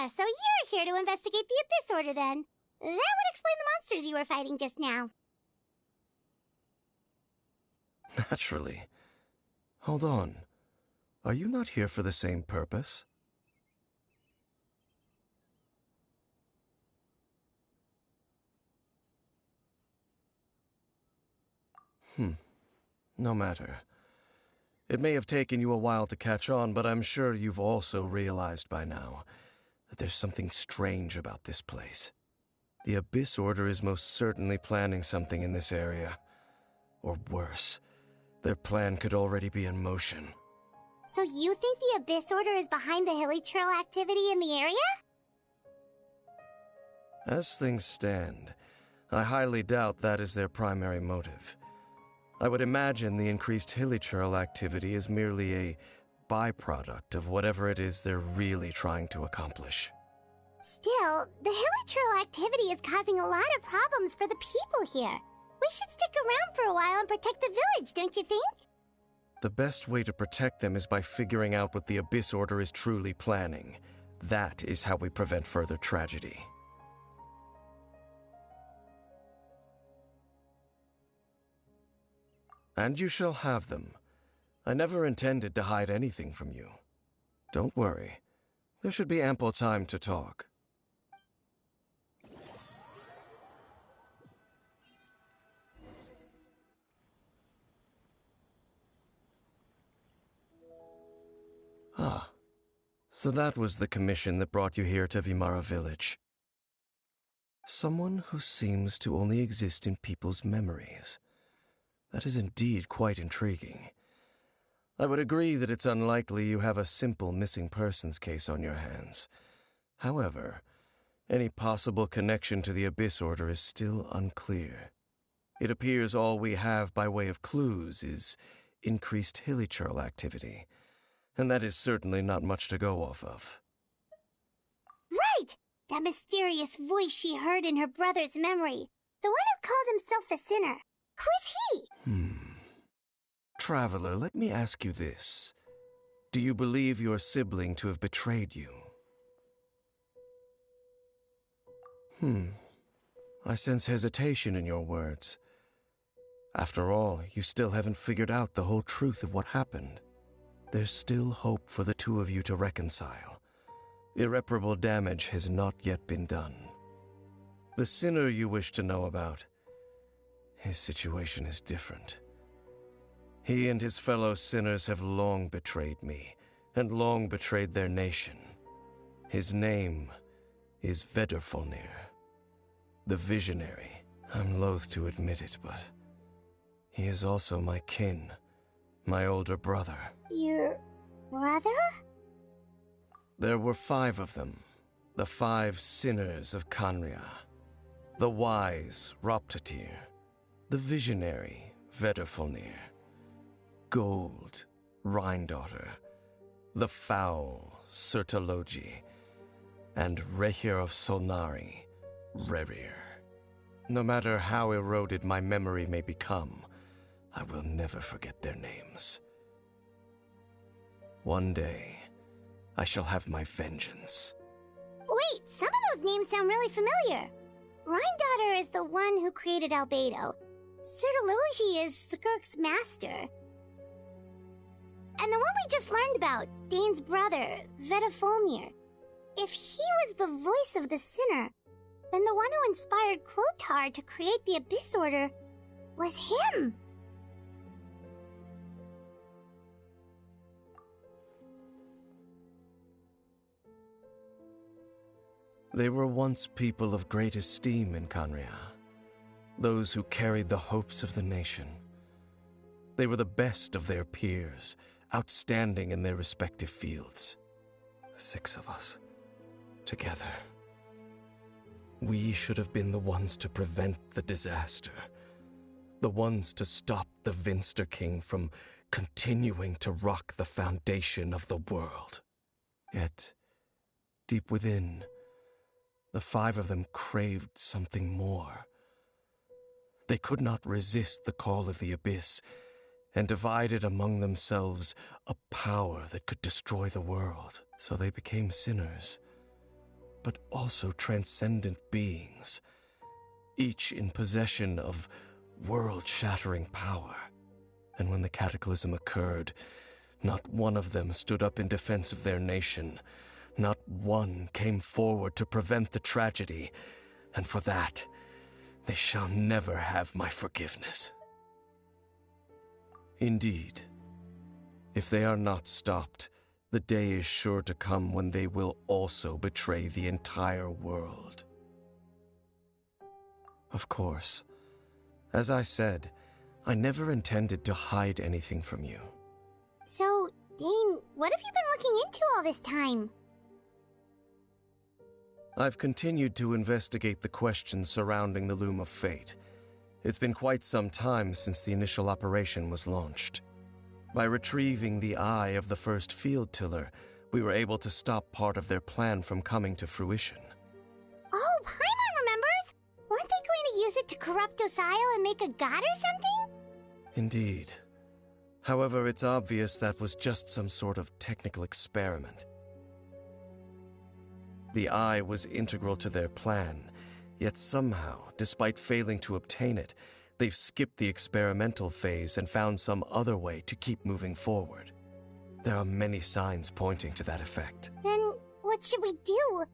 Ah, so you're here to investigate the Abyss Order then. That would explain the monsters you were fighting just now. Naturally. Hold on. Are you not here for the same purpose? No matter. It may have taken you a while to catch on, but I'm sure you've also realized by now that there's something strange about this place. The Abyss Order is most certainly planning something in this area. Or worse, their plan could already be in motion. So you think the Abyss Order is behind the hilly trail activity in the area? As things stand, I highly doubt that is their primary motive. I would imagine the increased hilichurl activity is merely a byproduct of whatever it is they're really trying to accomplish. Still, the hilichurl activity is causing a lot of problems for the people here. We should stick around for a while and protect the village, don't you think? The best way to protect them is by figuring out what the Abyss Order is truly planning. That is how we prevent further tragedy. And you shall have them. I never intended to hide anything from you. Don't worry. There should be ample time to talk. Ah, so that was the commission that brought you here to Vimara Village. Someone who seems to only exist in people's memories. That is indeed quite intriguing. I would agree that it's unlikely you have a simple missing persons case on your hands. However, any possible connection to the Abyss Order is still unclear. It appears all we have by way of clues is increased hilichurl activity, and that is certainly not much to go off of. Right! That mysterious voice she heard in her brother's memory. The one who called himself a sinner. Who is he? Traveler, let me ask you this. Do you believe your sibling to have betrayed you? I sense hesitation in your words. After all, you still haven't figured out the whole truth of what happened. There's still hope for the two of you to reconcile. Irreparable damage has not yet been done. The sinner you wish to know about, his situation is different. He and his fellow sinners have long betrayed me, and long betrayed their nation. His name is Vedrfolnir, the Visionary. I'm loath to admit it, but he is also my kin, my older brother. Your brother? There were 5 of them, the 5 sinners of Kanria. The wise Roptatir, the visionary Vedrfolnir, Gold Rhindaughter, the foul Sertologi, and Rehir of Solnari, Rerir. No matter how eroded my memory may become, I will never forget their names. One day, I shall have my vengeance. Wait, some of those names sound really familiar. Rhindaughter is the one who created Albedo. Sertologi is Skirk's master. And the one we just learned about, Dane's brother, Vedrfolnir. If he was the voice of the sinner, then the one who inspired Clothar to create the Abyss Order was him. They were once people of great esteem in Kanria, those who carried the hopes of the nation. They were the best of their peers, outstanding in their respective fields. 6 of us, together. We should have been the ones to prevent the disaster, the ones to stop the Vinster King from continuing to rock the foundation of the world. Yet, deep within, the 5 of them craved something more. They could not resist the call of the Abyss, and divided among themselves a power that could destroy the world. So they became sinners, but also transcendent beings, each in possession of world-shattering power. And when the cataclysm occurred, not one of them stood up in defense of their nation. Not one came forward to prevent the tragedy, and for that, they shall never have my forgiveness. Indeed, if they are not stopped, the day is sure to come when they will also betray the entire world. Of course, as I said, I never intended to hide anything from you. So, Dane, what have you been looking into all this time? I've continued to investigate the questions surrounding the Loom of Fate. It's been quite some time since the initial operation was launched. By retrieving the eye of the first field tiller, we were able to stop part of their plan from coming to fruition. Oh, Paimon remembers! Weren't they going to use it to corrupt Osile and make a god or something? Indeed. However, it's obvious that was just some sort of technical experiment. The eye was integral to their plan, yet somehow, despite failing to obtain it, they've skipped the experimental phase and found some other way to keep moving forward. There are many signs pointing to that effect. Then, what should we do?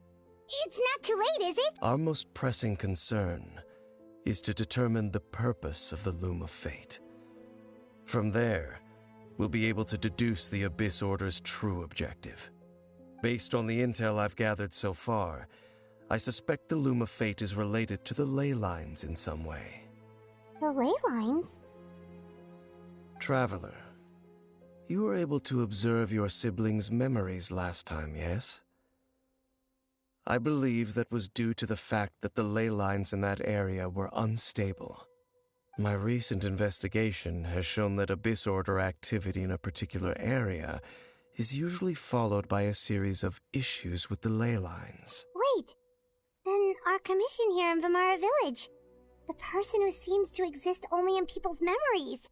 It's not too late, is it? Our most pressing concern is to determine the purpose of the Loom of Fate. From there, we'll be able to deduce the Abyss Order's true objective. Based on the intel I've gathered so far, I suspect the Loom of Fate is related to the ley lines in some way. The ley lines? Traveler, you were able to observe your siblings' memories last time, yes? I believe that was due to the fact that the ley lines in that area were unstable. My recent investigation has shown that Abyss Order activity in a particular area is usually followed by a series of issues with the ley lines. Wait, then our commission here in Vimara Village. The person who seems to exist only in people's memories.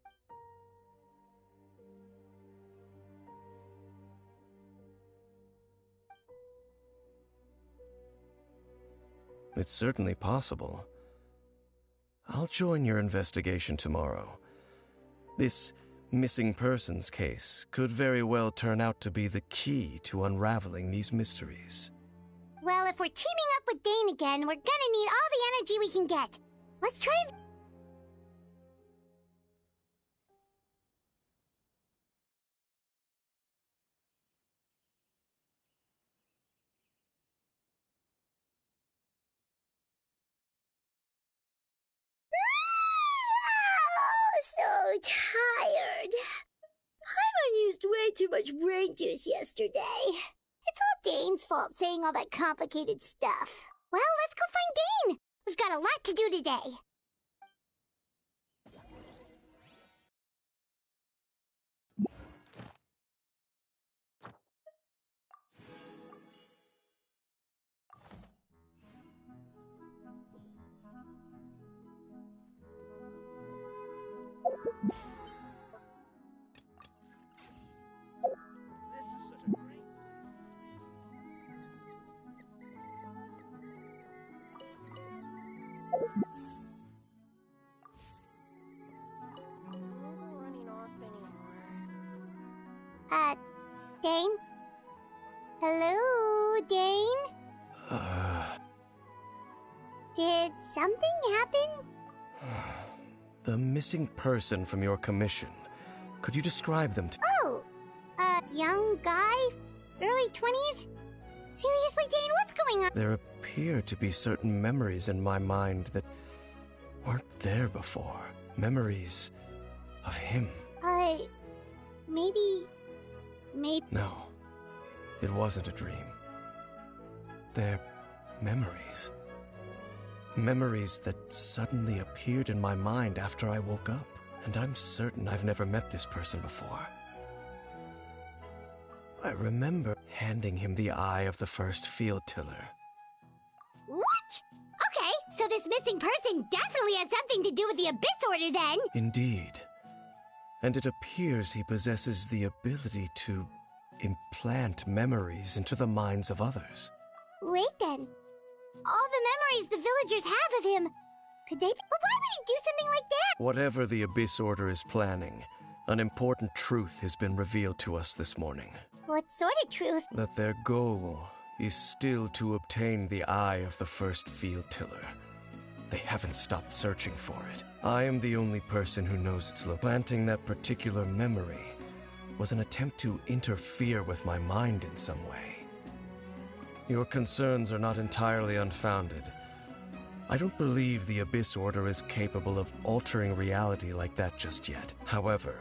It's certainly possible. I'll join your investigation tomorrow. This missing persons case could very well turn out to be the key to unraveling these mysteries. Well, if we're teaming up with Dane again, we're gonna need all the energy we can get. Let's try and... So tired. Paimon used way too much brain juice yesterday. It's all Dane's fault saying all that complicated stuff. Well, let's go find Dane. We've got a lot to do today. Dane? Hello, Dane? Did something happen? The missing person from your commission. Could you describe them to... Oh, young guy? Early 20s? Seriously, Dane, what's going on? There appear to be certain memories in my mind that weren't there before. Memories of him. Maybe... No, it wasn't a dream. They're memories. Memories that suddenly appeared in my mind after I woke up. And I'm certain I've never met this person before. I remember handing him the eye of the first field tiller. What? Okay, so this missing person definitely has something to do with the Abyss Order then! Indeed. And it appears he possesses the ability to implant memories into the minds of others. Wait then. All the memories the villagers have of him, could they be? But why would he do something like that? Whatever the Abyss Order is planning, an important truth has been revealed to us this morning. What sort of truth? That their goal is still to obtain the eye of the first field tiller. They haven't stopped searching for it. I am the only person who knows its location. Planting that particular memory was an attempt to interfere with my mind in some way. Your concerns are not entirely unfounded. I don't believe the Abyss Order is capable of altering reality like that just yet. However,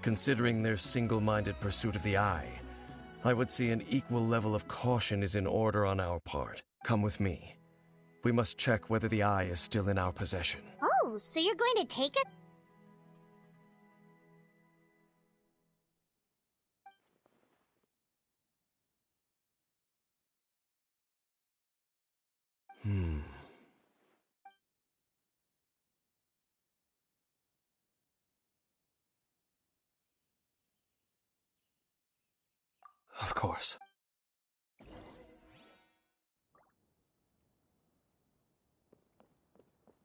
considering their single-minded pursuit of the eye, I would say an equal level of caution is in order on our part. Come with me. We must check whether the eye is still in our possession. Oh, so you're going to take it? Of course.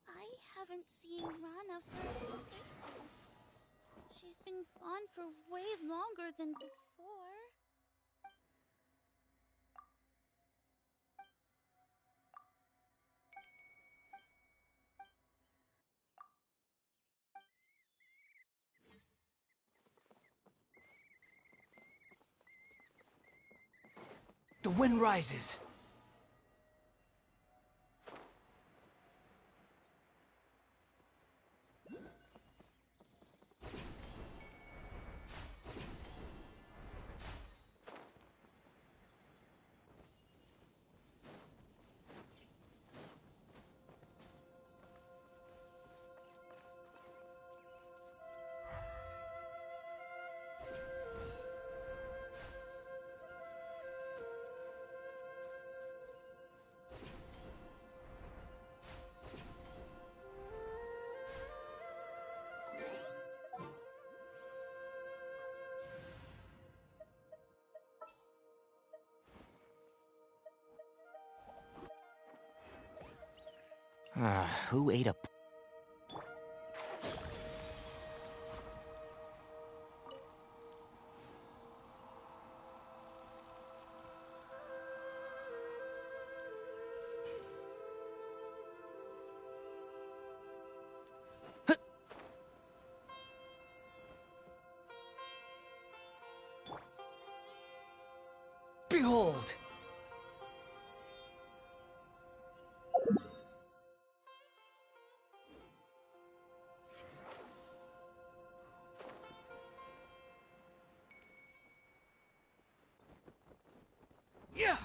I haven't seen Rana for ages. She's been gone for way longer than before. The wind rises. Who ate a... Behold! Yeah!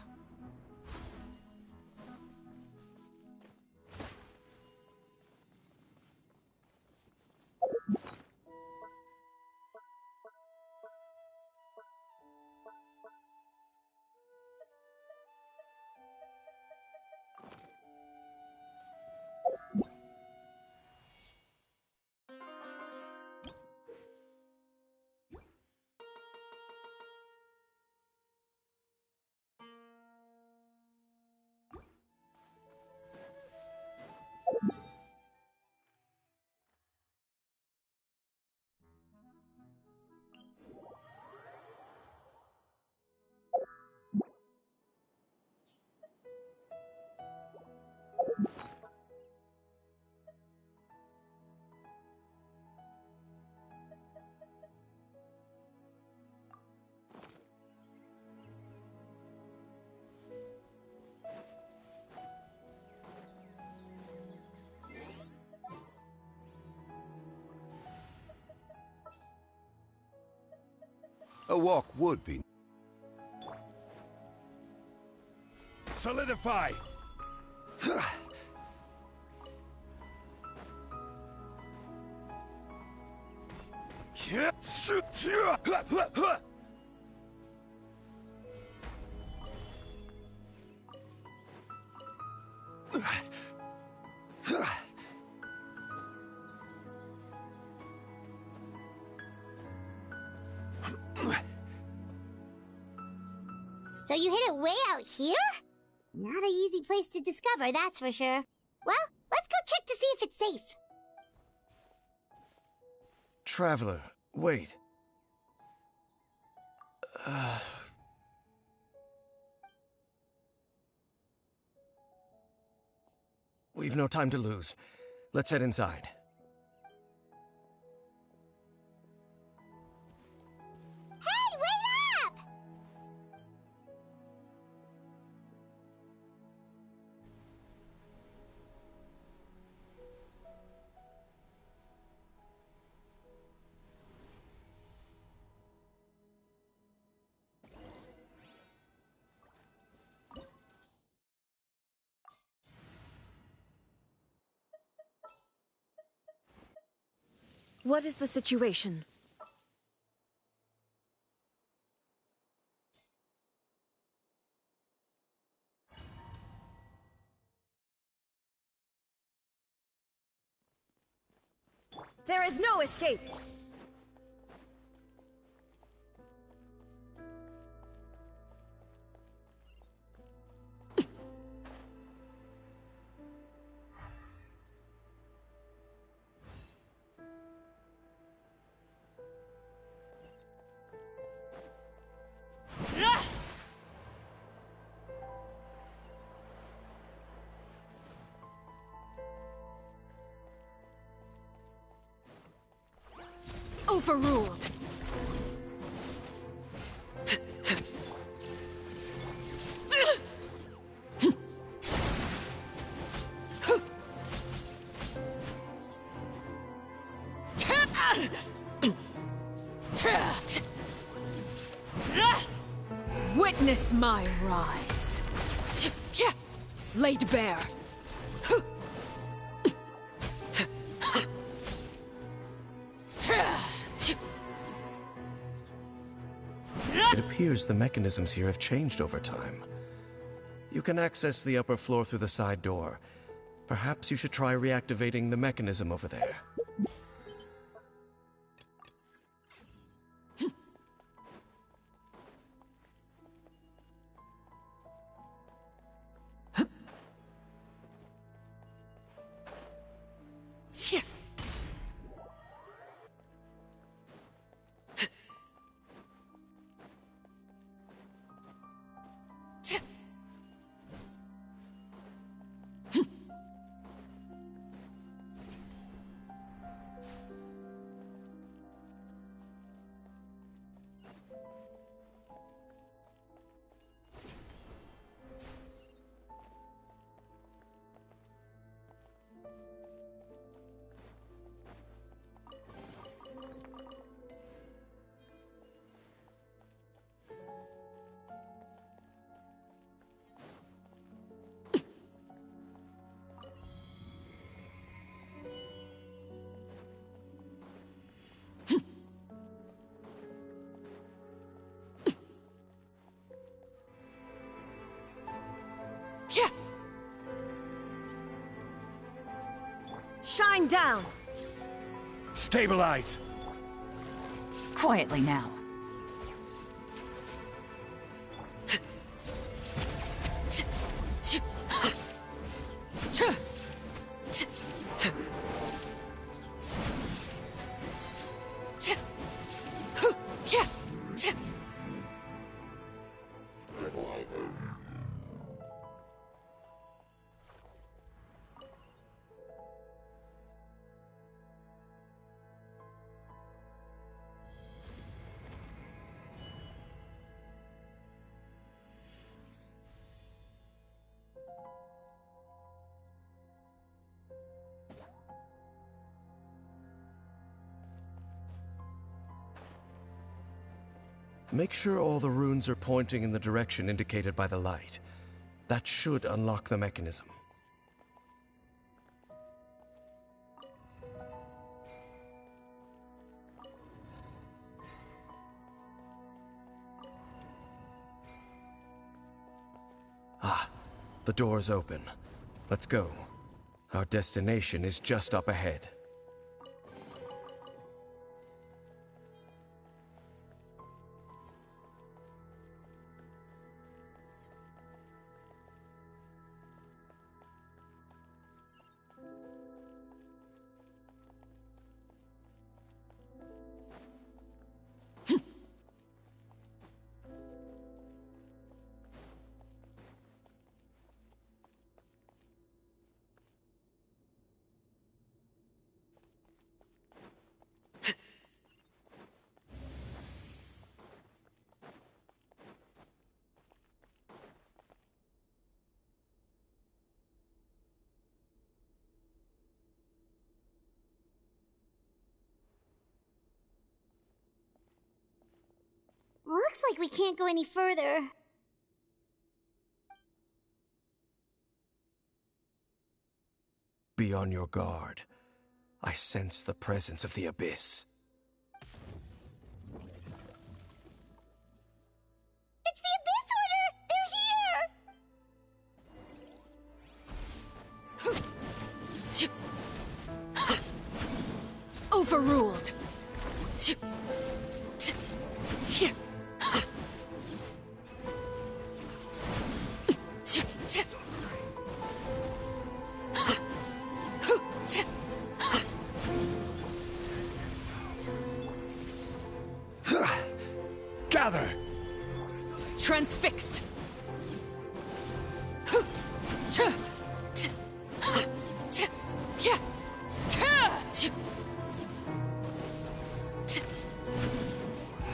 A walk would be. Solidify! So you hid it way out here? Not an easy place to discover, that's for sure. Well, let's go check to see if it's safe. Traveler, wait. We've no time to lose. Let's head inside. Hey, wait up! What is the situation? There is no escape! Overruled! Witness my rise. Laid bare. It appears the mechanisms here have changed over time. You can access the upper floor through the side door. Perhaps you should try reactivating the mechanism over there. Shine down! Stabilize! Quietly now. Make sure all the runes are pointing in the direction indicated by the light. That should unlock the mechanism. Ah, the door's open. Let's go. Our destination is just up ahead. Looks like we can't go any further. Be on your guard. I sense the presence of the Abyss. It's the Abyss Order! They're here! Overruled. Gather! Transfixed.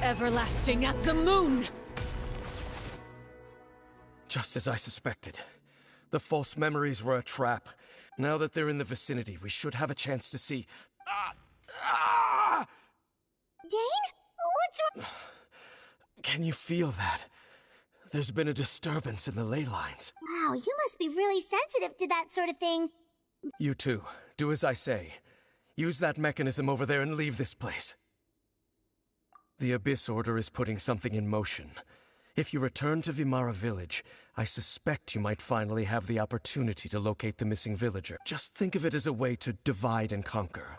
Everlasting as the moon! Just as I suspected. The false memories were a trap. Now that they're in the vicinity, we should have a chance to see... Dane? What's wrong? Can you feel that? There's been a disturbance in the ley lines. Wow, you must be really sensitive to that sort of thing. You too. Do as I say. Use that mechanism over there and leave this place. The Abyss Order is putting something in motion. If you return to Vimara Village, I suspect you might finally have the opportunity to locate the missing villager. Just think of it as a way to divide and conquer.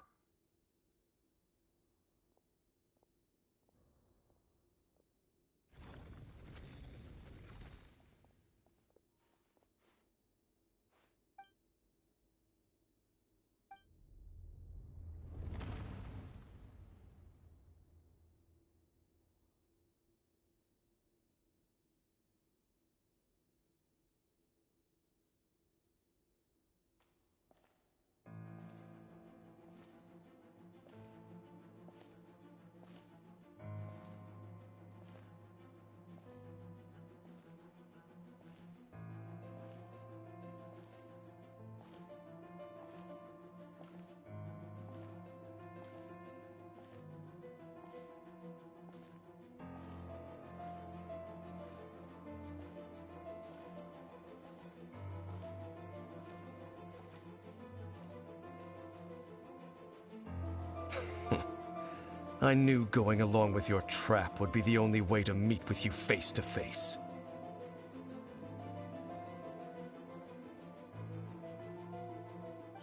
I knew going along with your trap would be the only way to meet with you face to face.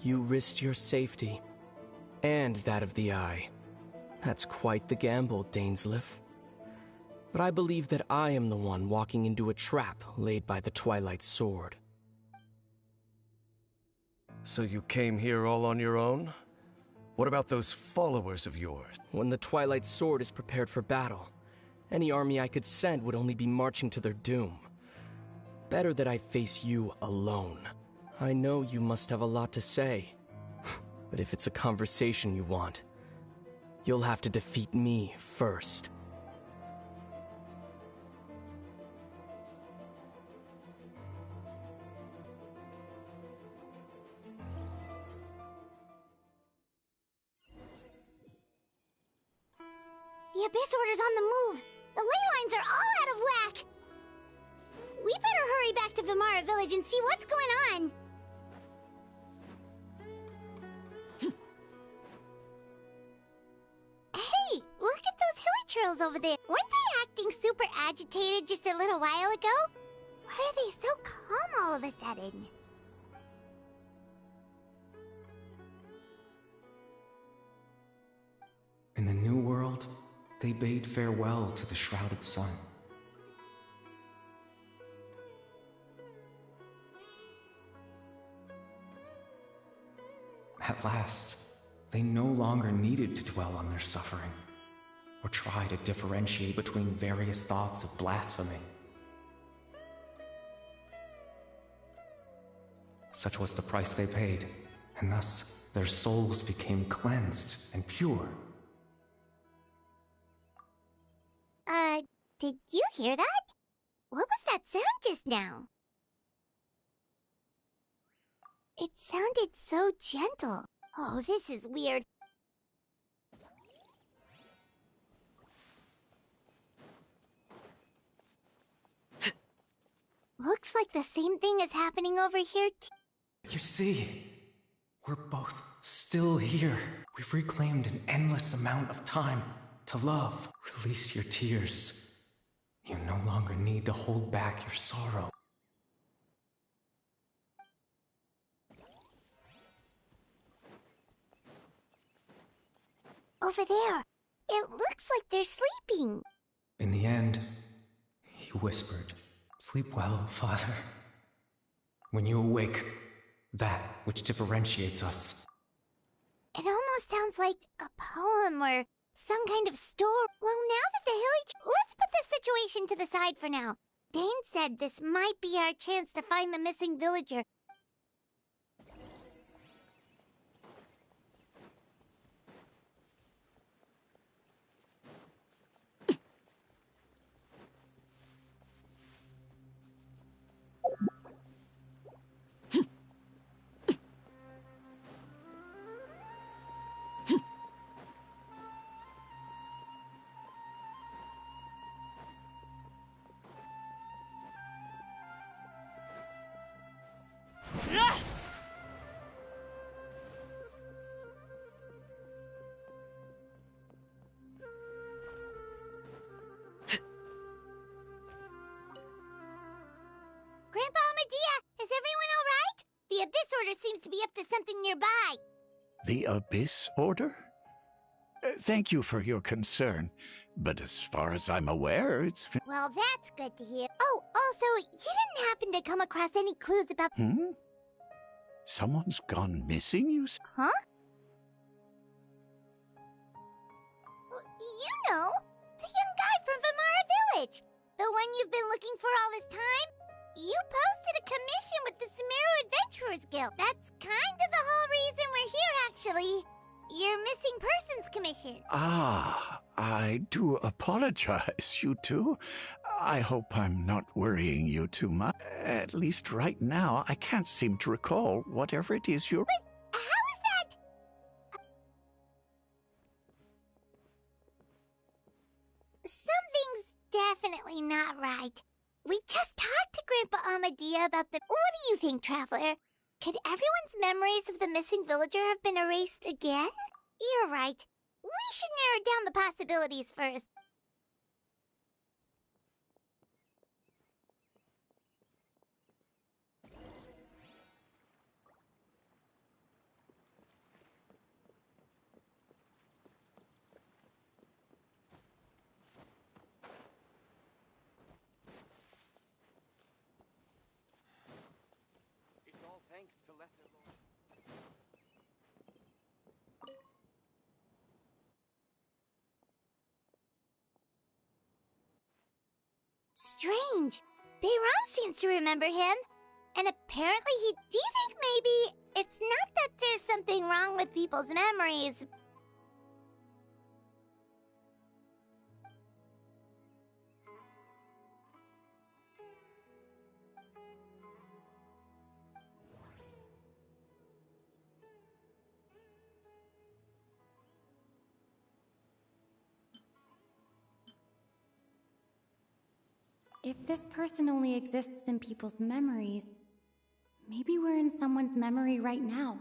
You risked your safety, and that of the Eye. That's quite the gamble, Dainsleif. But I believe that I am the one walking into a trap laid by the Twilight Sword. So you came here all on your own? What about those followers of yours? When the Twilight Sword is prepared for battle, any army I could send would only be marching to their doom. Better that I face you alone. I know you must have a lot to say, but if it's a conversation you want, you'll have to defeat me first. The Abyss Order's on the move. The ley lines are all out of whack. We better hurry back to Vimara Village and see what's going on. Hey, look at those hilly trails over there. Weren't they acting super agitated just a little while ago? Why are they so calm all of a sudden? In the New World, they bade farewell to the shrouded sun. At last, they no longer needed to dwell on their suffering, or try to differentiate between various thoughts of blasphemy. Such was the price they paid, and thus their souls became cleansed and pure. Did you hear that? What was that sound just now? It sounded so gentle. Oh, this is weird. Looks like the same thing is happening over here too. You see, we're both still here. We've reclaimed an endless amount of time to love. Release your tears. You no longer need to hold back your sorrow. Over there. It looks like they're sleeping. In the end, he whispered, "Sleep well, Father. When you awake, that which differentiates us." It almost sounds like a poem or some kind of story. Well, now that the let's put this situation to the side for now. Dane said this might be our chance to find the missing villager. Grandpa Medea, is everyone all right? The Abyss Order seems to be up to something nearby. The Abyss Order? Thank you for your concern, but as far as I'm aware, it's been... Well, that's good to hear. Oh, also, you didn't happen to come across any clues about... Someone's gone missing, you say? Huh? You know, the young guy from Vamara Village. The one you've been looking for all this time. You posted a commission with the Sumeru Adventurers Guild. That's kind of the whole reason we're here, actually. Your missing persons commission. Ah, I do apologize, you two. I hope I'm not worrying you too much. At least right now, I can't seem to recall whatever it is you're... But how is that? Something's definitely not right. We just talked to Grandpa Amadea about the... What do you think, Traveler? Could everyone's memories of the missing villager have been erased again? You're right. We should narrow down the possibilities first. It's all thanks to Lesser Lord. Strange. Bayram seems to remember him. And apparently he... Do you think maybe it's not that there's something wrong with people's memories? If this person only exists in people's memories, maybe we're in someone's memory right now.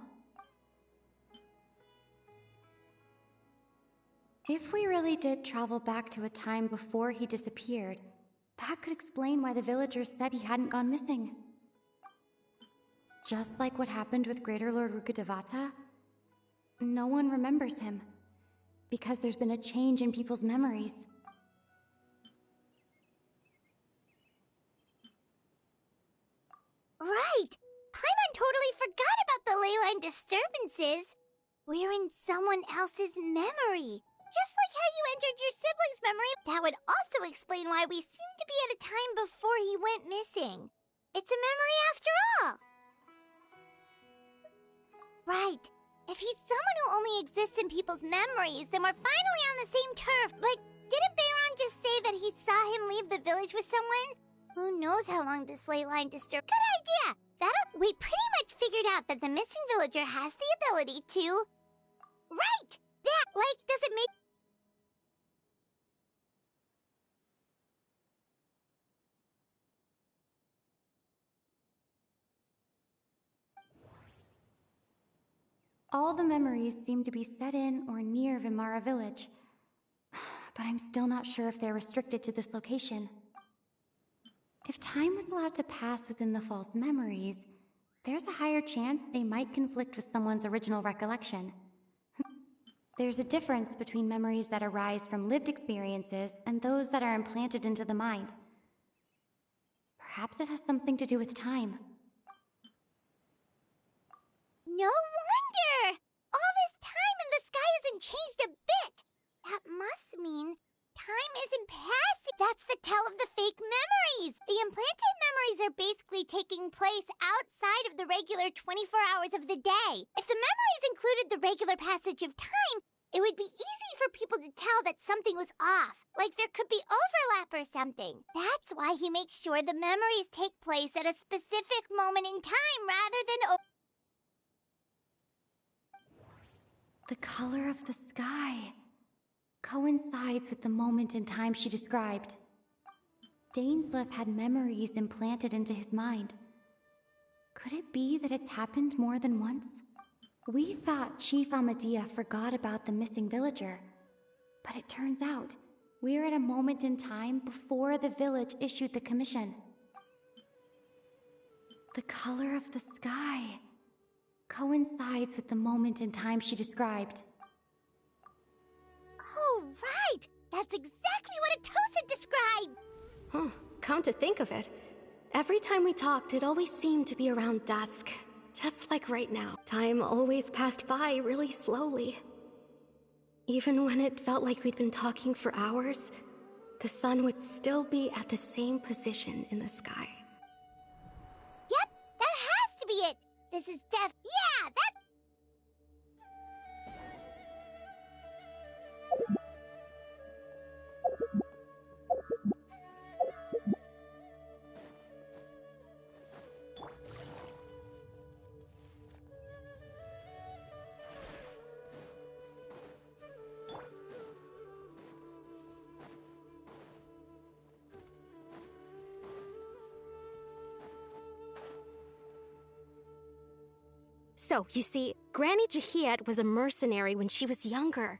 If we really did travel back to a time before he disappeared, that could explain why the villagers said he hadn't gone missing. Just like what happened with Greater Lord Rukkhadevata, no one remembers him, because there's been a change in people's memories. Right! Paimon totally forgot about the leyline disturbances. We're in someone else's memory. Just like how you entered your sibling's memory, that would also explain why we seem to be at a time before he went missing. It's a memory after all. Right. If he's someone who only exists in people's memories, then we're finally on the same turf. But didn't Bayron just say that he saw him leave the village with someone? Who knows how long this ley line disturbed? Good idea! We pretty much figured out that the missing villager has the ability to... Right! That, does it make... All the memories seem to be set in or near Vimara village. But I'm still not sure if they're restricted to this location. If time was allowed to pass within the false memories, there's a higher chance they might conflict with someone's original recollection. There's a difference between memories that arise from lived experiences and those that are implanted into the mind. Perhaps it has something to do with time. No wonder! All this time and the sky hasn't changed a bit! That must mean time isn't passing. That's the tell of the fake memories! The implanted memories are basically taking place outside of the regular 24 hours of the day. If the memories included the regular passage of time, it would be easy for people to tell that something was off, like there could be overlap or something. That's why he makes sure the memories take place at a specific moment in time rather than The color of the sky coincides with the moment in time she described. Dainsleif had memories implanted into his mind. Could it be that it's happened more than once? We thought Chief Amadea forgot about the missing villager, but it turns out we're at a moment in time before the village issued the commission. The color of the sky coincides with the moment in time she described. Oh, right! That's exactly what Atosa described! Huh. Come to think of it, every time we talked, it always seemed to be around dusk. Just like right now. Time always passed by really slowly. Even when it felt like we'd been talking for hours, the sun would still be at the same position in the sky. Yep, that has to be it! This is yeah, that... So, you see, Granny Jahiet was a mercenary when she was younger.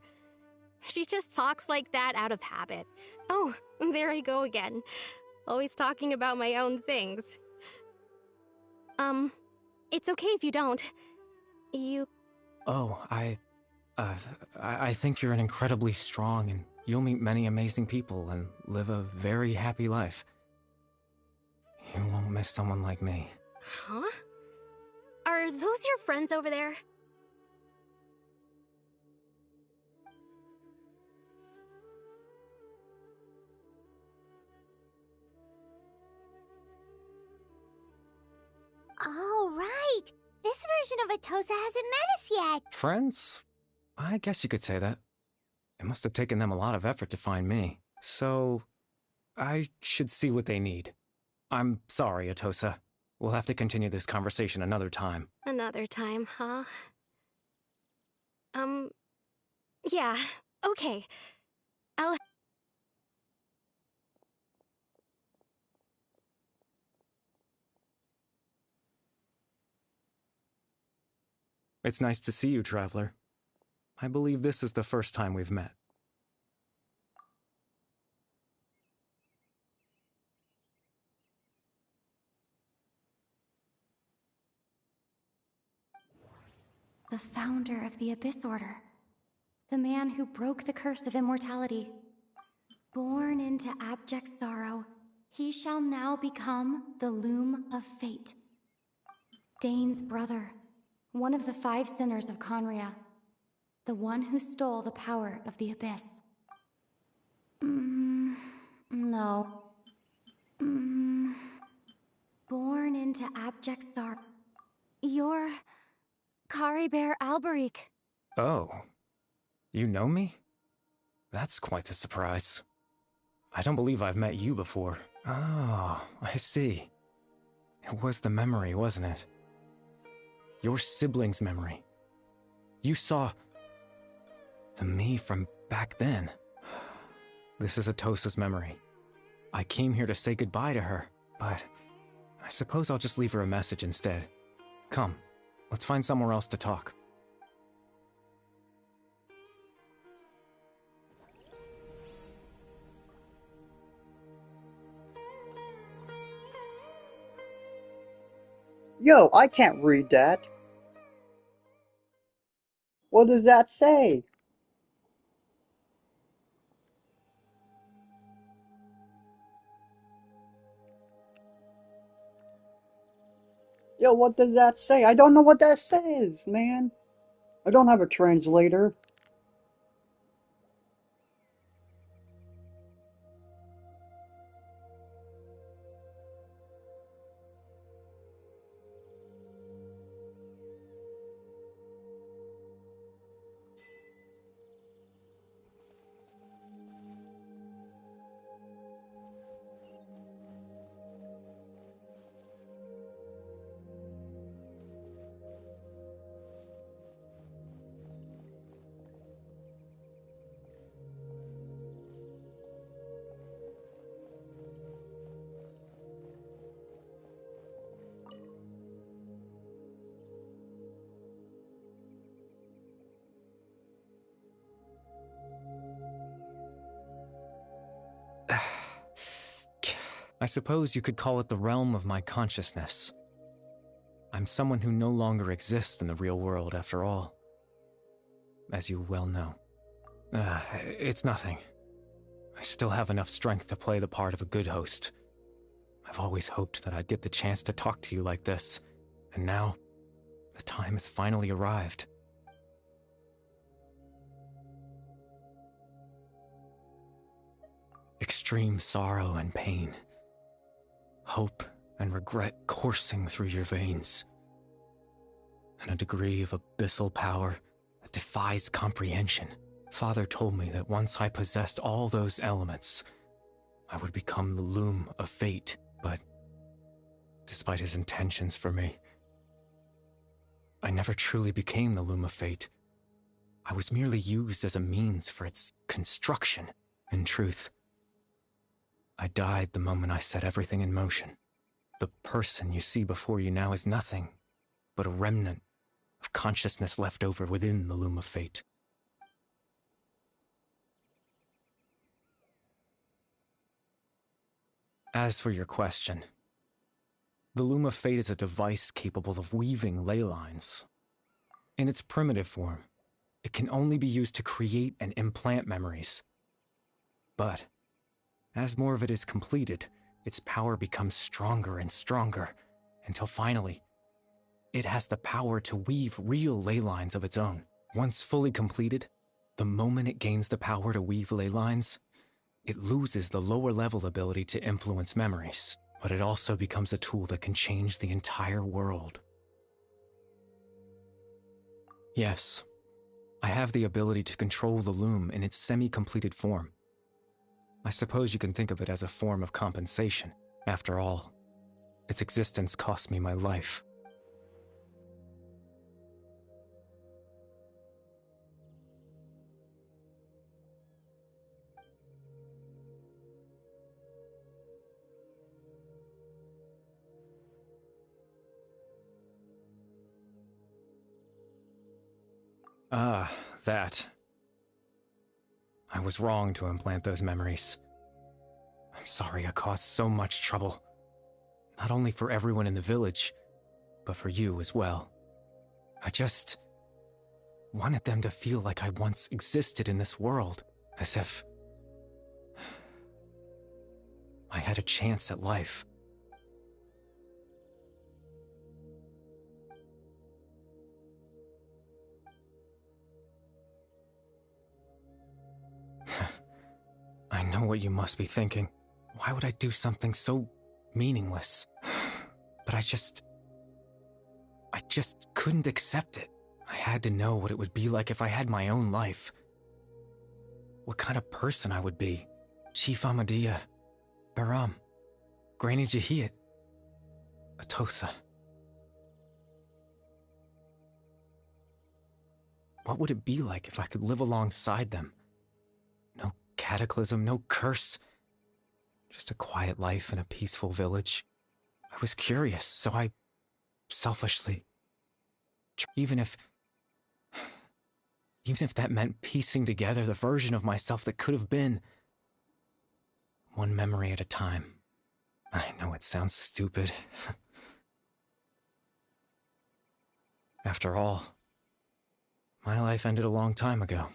She just talks like that out of habit. Oh, there I go again. Always talking about my own things. It's okay if you don't. Oh, I think you're an incredibly strong and you'll meet many amazing people and live a very happy life. You won't miss someone like me. Huh? Are those your friends over there? Oh, right! This version of Atosa hasn't met us yet! Friends? I guess you could say that. It must have taken them a lot of effort to find me. So, I should see what they need. I'm sorry, Atosa. We'll have to continue this conversation another time. Another time, huh? Yeah, okay. It's nice to see you, Traveler. I believe this is the first time we've met. The founder of the Abyss Order. The man who broke the curse of immortality. Born into abject sorrow, he shall now become the Loom of Fate. Dane's brother, one of the 5 sinners of Conria. The one who stole the power of the Abyss. No. Born into abject sorrow. You're... Caribert Alberic. Oh. You know me? That's quite the surprise. I don't believe I've met you before. Oh, I see. It was the memory, wasn't it? Your sibling's memory. You saw... the me from back then. This is Atosa's memory. I came here to say goodbye to her, but I suppose I'll just leave her a message instead. Come, let's find somewhere else to talk. Yo, I can't read that. What does that say? Yo, what does that say? I don't know what that says, man. I don't have a translator. I suppose you could call it the realm of my consciousness. I'm someone who no longer exists in the real world, after all. As you well know. It's nothing. I still have enough strength to play the part of a good host. I've always hoped that I'd get the chance to talk to you like this, and now, the time has finally arrived. Extreme sorrow and pain. Hope and regret coursing through your veins. And a degree of abyssal power that defies comprehension. Father told me that once I possessed all those elements, I would become the loom of fate, but despite his intentions for me, I never truly became the loom of fate. I was merely used as a means for its construction. In truth, I died the moment I set everything in motion. The person you see before you now is nothing but a remnant of consciousness left over within the loom of fate. As for your question, the loom of fate is a device capable of weaving ley lines. In its primitive form, it can only be used to create and implant memories. But as more of it is completed, its power becomes stronger and stronger, until finally, it has the power to weave real ley lines of its own. Once fully completed, the moment it gains the power to weave ley lines, it loses the lower level ability to influence memories, but it also becomes a tool that can change the entire world. Yes, I have the ability to control the loom in its semi-completed form. I suppose you can think of it as a form of compensation. After all, its existence cost me my life. Ah, that. I was wrong to implant those memories. I'm sorry I caused so much trouble. Not only for everyone in the village, but for you as well. I just wanted them to feel like I once existed in this world, as if I had a chance at life. I know what you must be thinking. Why would I do something so meaningless? But I just couldn't accept it. I had to know what it would be like if I had my own life. What kind of person I would be. Chief Ahmadiyya, Baram, Granny Jahiyat, Atosa. What would it be like if I could live alongside them? No cataclysm, no curse. Just a quiet life in a peaceful village. I was curious, so I selfishly... Even if that meant piecing together the version of myself that could have been. One memory at a time. I know it sounds stupid. After all, my life ended a long time ago.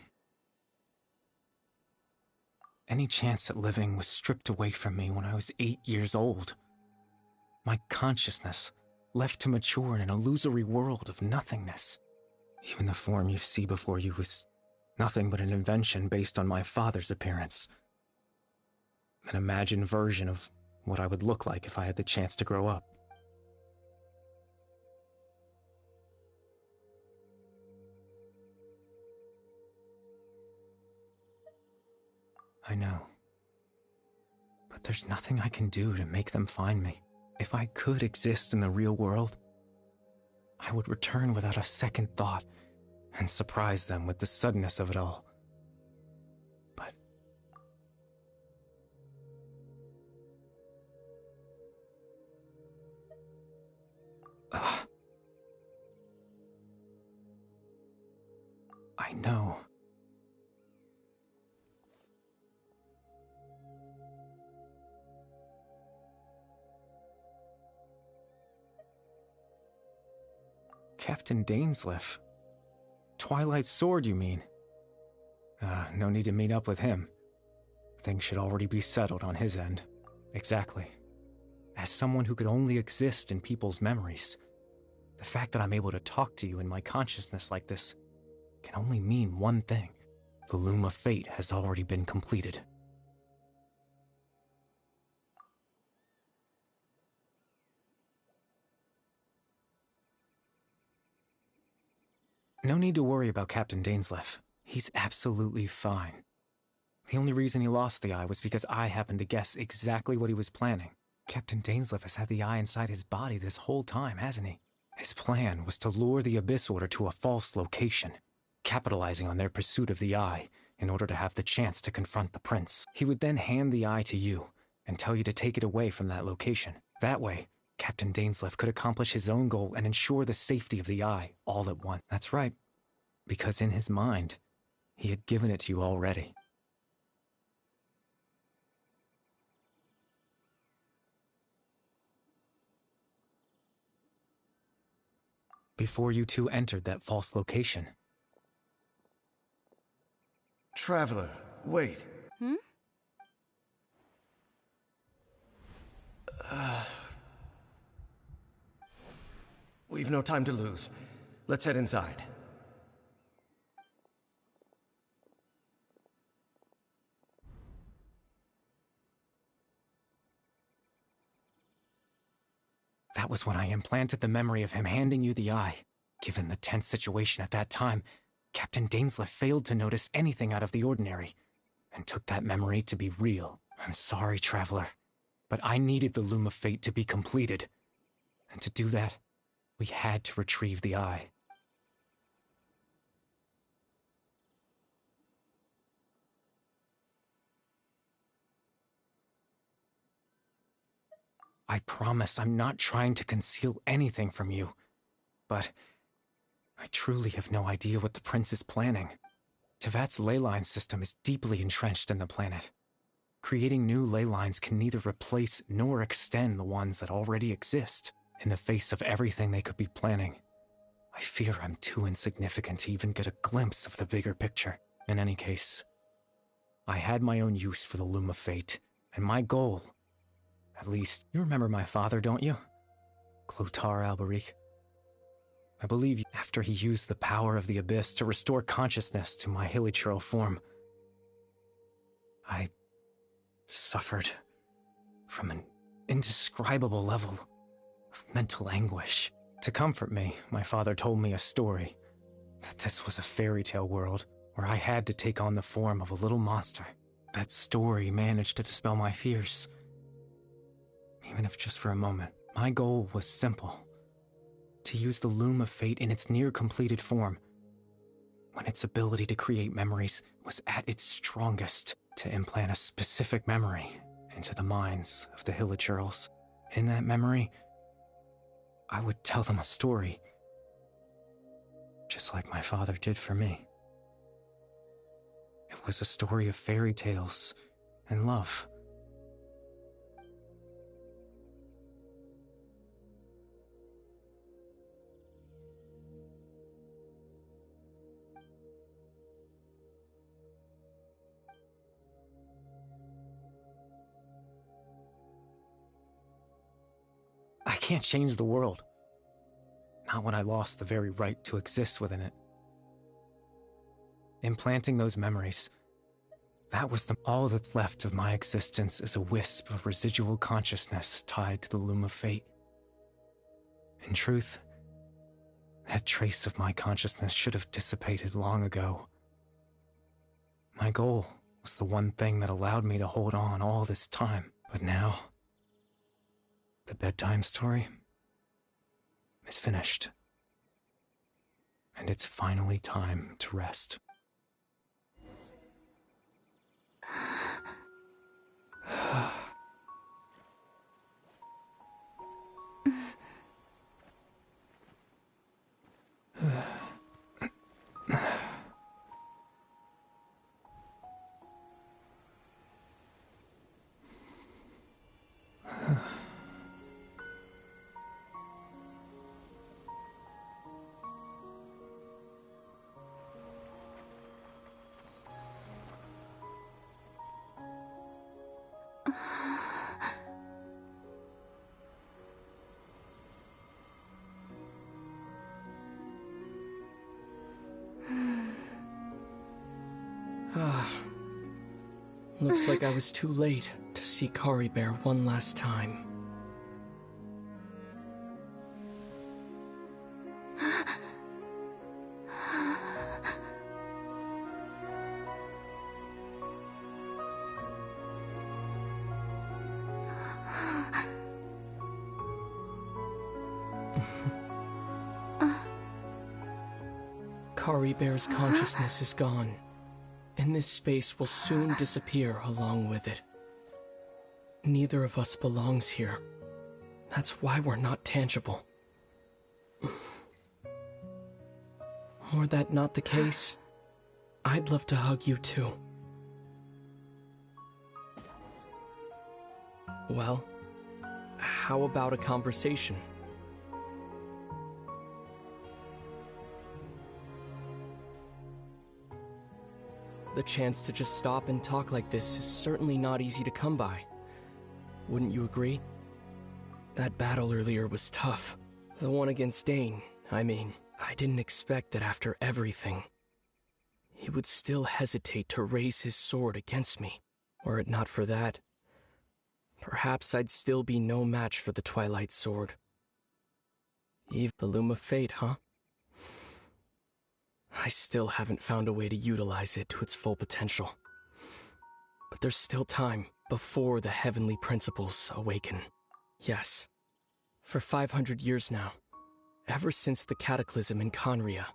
Any chance at living was stripped away from me when I was 8 years old. My consciousness left to mature in an illusory world of nothingness. Even the form you see before you was nothing but an invention based on my father's appearance. An imagined version of what I would look like if I had the chance to grow up. I know. But there's nothing I can do to make them find me. If I could exist in the real world, I would return without a second thought and surprise them with the suddenness of it all. But I know. Captain Dainsleif. Twilight's sword, you mean? No need to meet up with him. Things should already be settled on his end. Exactly. As someone who could only exist in people's memories, the fact that I'm able to talk to you in my consciousness like this can only mean one thing. The loom of fate has already been completed. No need to worry about Captain Dainsleif. He's absolutely fine. The only reason he lost the eye was because I happened to guess exactly what he was planning. Captain Dainsleif has had the eye inside his body this whole time, hasn't he? His plan was to lure the Abyss Order to a false location, capitalizing on their pursuit of the eye in order to have the chance to confront the prince. He would then hand the eye to you and tell you to take it away from that location. That way, Captain Dainsleif could accomplish his own goal and ensure the safety of the eye all at once. That's right, because in his mind, he had given it to you already. Before you two entered that false location. Traveler, wait. We've no time to lose. Let's head inside. That was when I implanted the memory of him handing you the eye. Given the tense situation at that time, Captain Dainsleif failed to notice anything out of the ordinary, and took that memory to be real. I'm sorry, Traveler, but I needed the Loom of Fate to be completed. And to do that, we had to retrieve the eye. I promise I'm not trying to conceal anything from you, but I truly have no idea what the Prince is planning. Tevat's ley line system is deeply entrenched in the planet. Creating new ley lines can neither replace nor extend the ones that already exist. In the face of everything they could be planning, I fear I'm too insignificant to even get a glimpse of the bigger picture. In any case, I had my own use for the Loom of Fate, and my goal, at least, you remember my father, don't you? Clotar Alberic. I believe after he used the power of the Abyss to restore consciousness to my hilichurl form, I suffered from an indescribable level of mental anguish. To comfort me, my father told me a story, that this was a fairy tale world where I had to take on the form of a little monster. That story managed to dispel my fears. Even if just for a moment. My goal was simple. To use the Loom of Fate in its near-completed form, when its ability to create memories was at its strongest, to implant a specific memory into the minds of the hilichurls. In that memory, I would tell them a story, just like my father did for me. It was a story of fairy tales and love. can't change the world. Not when I lost the very right to exist within it. Implanting those memories, that was all that's left of my existence is a wisp of residual consciousness tied to the loom of fate. In truth, that trace of my consciousness should have dissipated long ago. My goal was the one thing that allowed me to hold on all this time. But now, the bedtime story is finished. And it's finally time to rest. Looks like I was too late to see Kari Bear one last time. Kari Bear's consciousness is gone, and this space will soon disappear along with it. Neither of us belongs here. That's why we're not tangible. Were that not the case, I'd love to hug you too. Well, how about a conversation? The chance to just stop and talk like this is certainly not easy to come by. Wouldn't you agree? That battle earlier was tough. The one against Dane, I mean. I didn't expect that after everything, he would still hesitate to raise his sword against me. Were it not for that, perhaps I'd still be no match for the Twilight Sword. Even the Loom of Fate, huh? I still haven't found a way to utilize it to its full potential. But there's still time before the heavenly principles awaken. Yes, for 500 years now, ever since the cataclysm in Conria,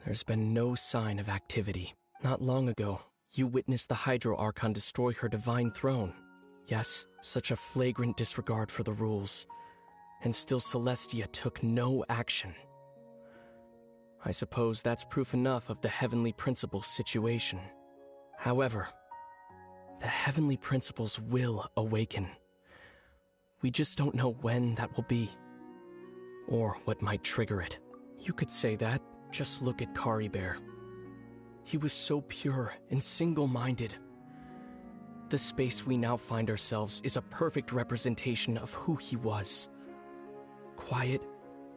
there's been no sign of activity. Not long ago, you witnessed the Hydro Archon destroy her divine throne. Yes, such a flagrant disregard for the rules, and still Celestia took no action. I suppose that's proof enough of the Heavenly Principles situation. However, the Heavenly Principles will awaken. We just don't know when that will be, or what might trigger it. You could say that. Just look at Kari Bear. He was so pure and single-minded. The space we now find ourselves is a perfect representation of who he was. Quiet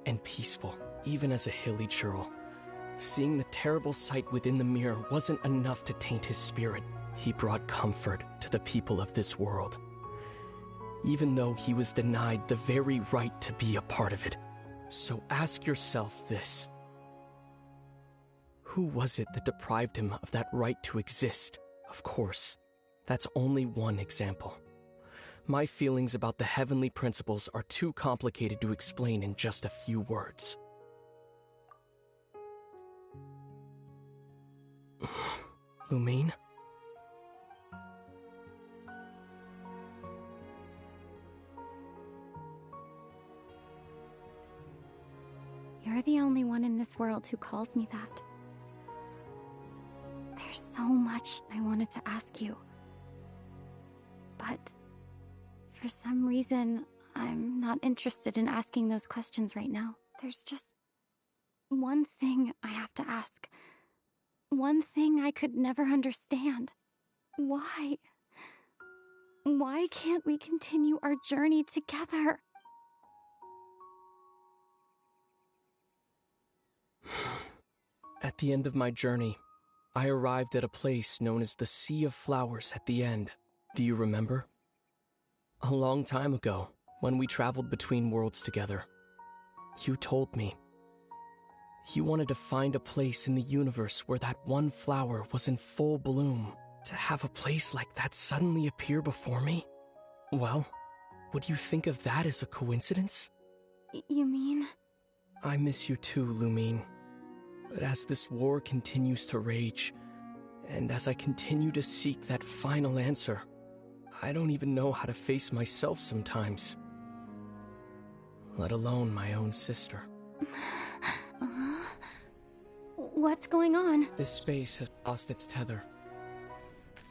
and peaceful, even as a hilly churl. Seeing the terrible sight within the mirror wasn't enough to taint his spirit. He brought comfort to the people of this world, even though he was denied the very right to be a part of it. So ask yourself this. Who was it that deprived him of that right to exist? Of course, that's only one example. My feelings about the Heavenly Principles are too complicated to explain in just a few words. Lumine? You're the only one in this world who calls me that. There's so much I wanted to ask you. But for some reason, I'm not interested in asking those questions right now. There's just one thing I have to ask. One thing I could never understand. Why? Why can't we continue our journey together? At the end of my journey, I arrived at a place known as the Sea of Flowers at the end. Do you remember? A long time ago, when we traveled between worlds together, you told me you wanted to find a place in the universe where that one flower was in full bloom. To have a place like that suddenly appear before me? Well, would you think of that as a coincidence? You mean? I miss you too, Lumine. But as this war continues to rage, and as I continue to seek that final answer, I don't even know how to face myself sometimes. Let alone my own sister. What's going on? This space has lost its tether.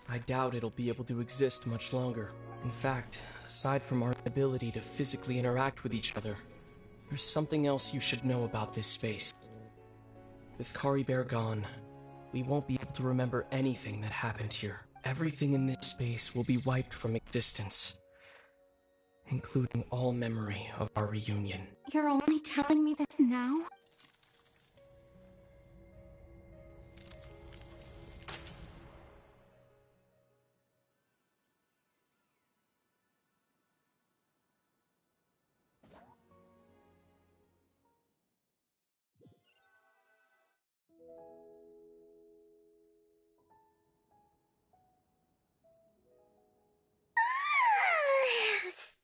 I doubt it'll be able to exist much longer. In fact, aside from our ability to physically interact with each other, there's something else you should know about this space. With Kari Bear gone, we won't be able to remember anything that happened here. Everything in this space will be wiped from existence, including all memory of our reunion. You're only telling me this now?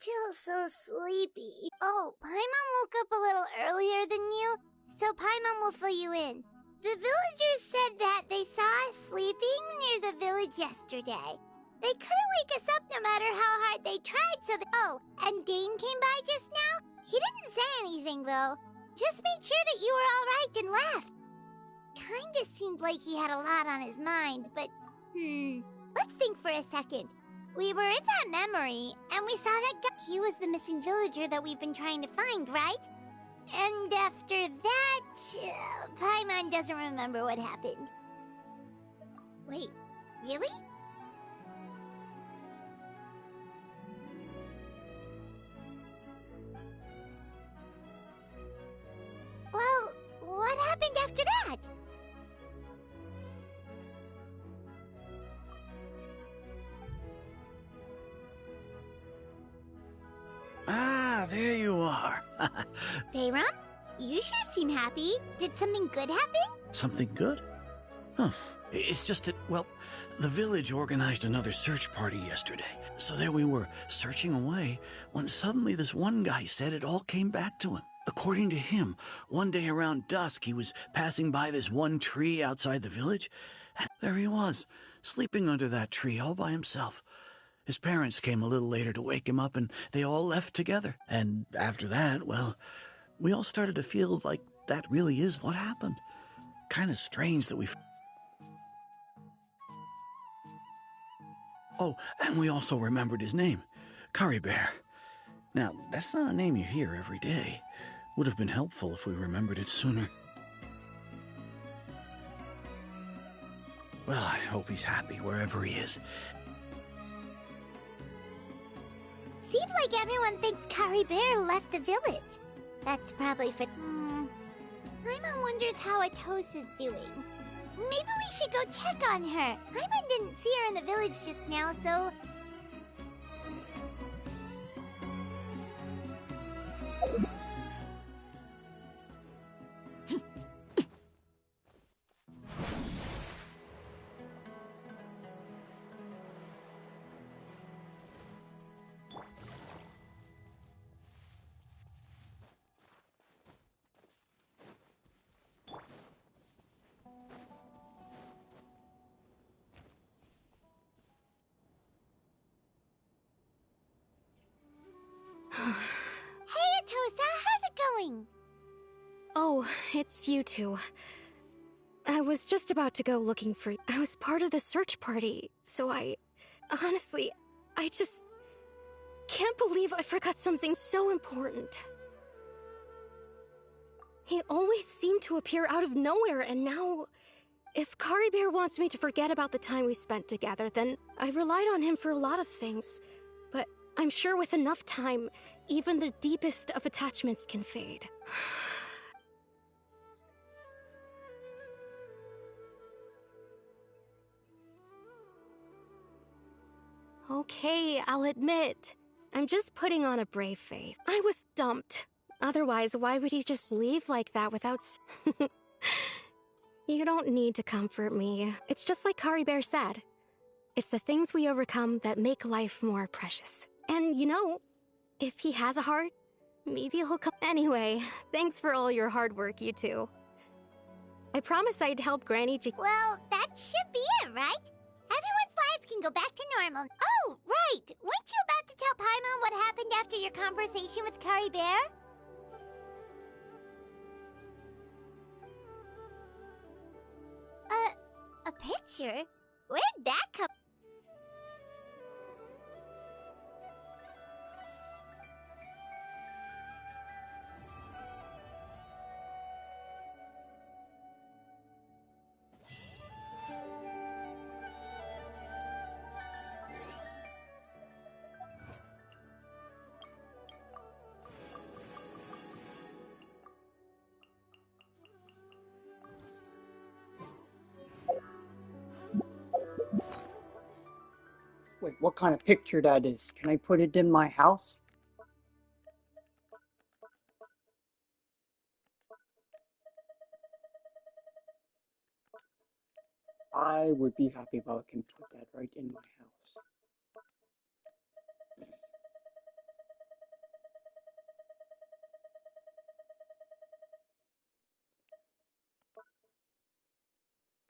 Still so sleepy. Oh, Paimon woke up a little earlier than you, so Paimon will fill you in. The villagers said that they saw us sleeping near the village yesterday. They couldn't wake us up no matter how hard they tried, so oh, and Dane came by just now? He didn't say anything, though. Just made sure that you were all right and left. Kinda seemed like he had a lot on his mind, but, let's think for a second. We were in that memory, and we saw that guy. He was the missing villager that we've been trying to find, right? And after that, Paimon doesn't remember what happened. Wait, really? Well, what happened after that? Ah, there you are. Bayram, you sure seem happy. Did something good happen? Something good? Huh. It's just that, well, the village organized another search party yesterday. So there we were, searching away, when suddenly this one guy said it all came back to him. According to him, one day around dusk, he was passing by this one tree outside the village, and there he was, sleeping under that tree all by himself. His parents came a little later to wake him up, and they all left together. And after that, well, we all started to feel like that really is what happened. Kind of strange that we... Oh, and we also remembered his name, Kari Bear. Now, that's not a name you hear every day. Would have been helpful if we remembered it sooner. Well, I hope he's happy wherever he is. Seems like everyone thinks Kari Bear left the village. That's probably for... Paimon wonders how Atos is doing. Maybe we should go check on her. Paimon didn't see her in the village just now, so... Hey, Atosa, how's it going? Oh, it's you two. I was just about to go looking for you. I was part of the search party, so honestly, I just can't believe I forgot something so important. He always seemed to appear out of nowhere, and now... If Kari Bear wants me to forget about the time we spent together, then I relied on him for a lot of things. But I'm sure with enough time, even the deepest of attachments can fade. Okay, I'll admit. I'm just putting on a brave face. I was dumped. Otherwise, why would he just leave like that without You don't need to comfort me. It's just like Kari Bear said. It's the things we overcome that make life more precious. And you know, if he has a heart, maybe he'll come. Anyway, thanks for all your hard work, you two. I promise I'd help Granny Well, that should be it, right? Everyone's lives can go back to normal. Oh, right! Weren't you about to tell Paimon what happened after your conversation with Kari Bear? A picture? Where'd that come? Wait, what kind of picture that is? Can I put it in my house? I would be happy if I can put that right in my house.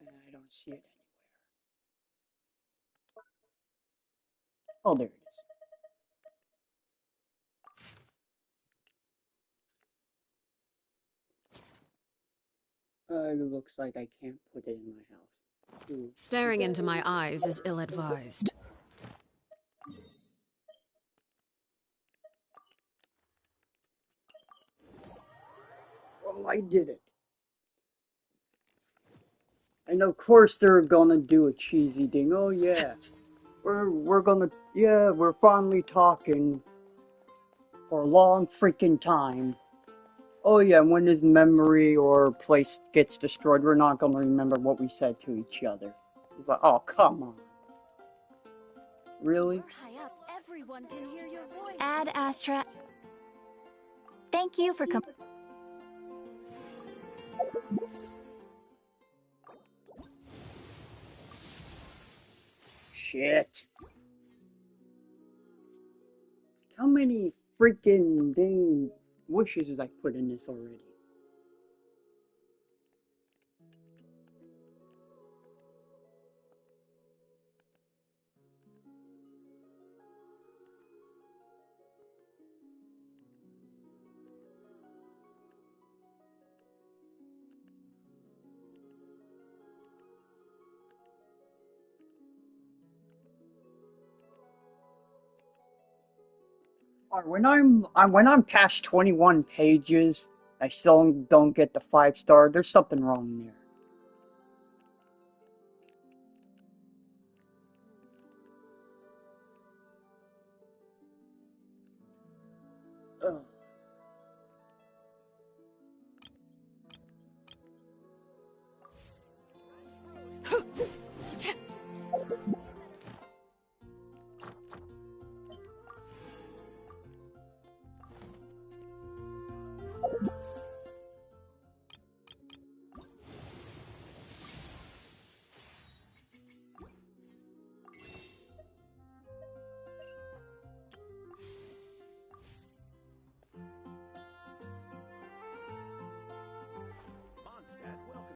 And I don't see it anywhere. Oh, there it is. It looks like I can't put it in my house. Ooh. Staring into my eyes is ill-advised. Oh, I did it. And of course they're gonna do a cheesy thing. Oh yeah, we're finally talking for a long freaking time. Oh yeah, when his memory or place gets destroyed, we're not gonna remember what we said to each other. It's like, oh come on, really? Everyone can hear your voice. Ad Astra. Thank you for coming. Shit. How many freaking dang wishes did I put in this already? When I'm past 21 pages, I still don't get the 5-star. There's something wrong there.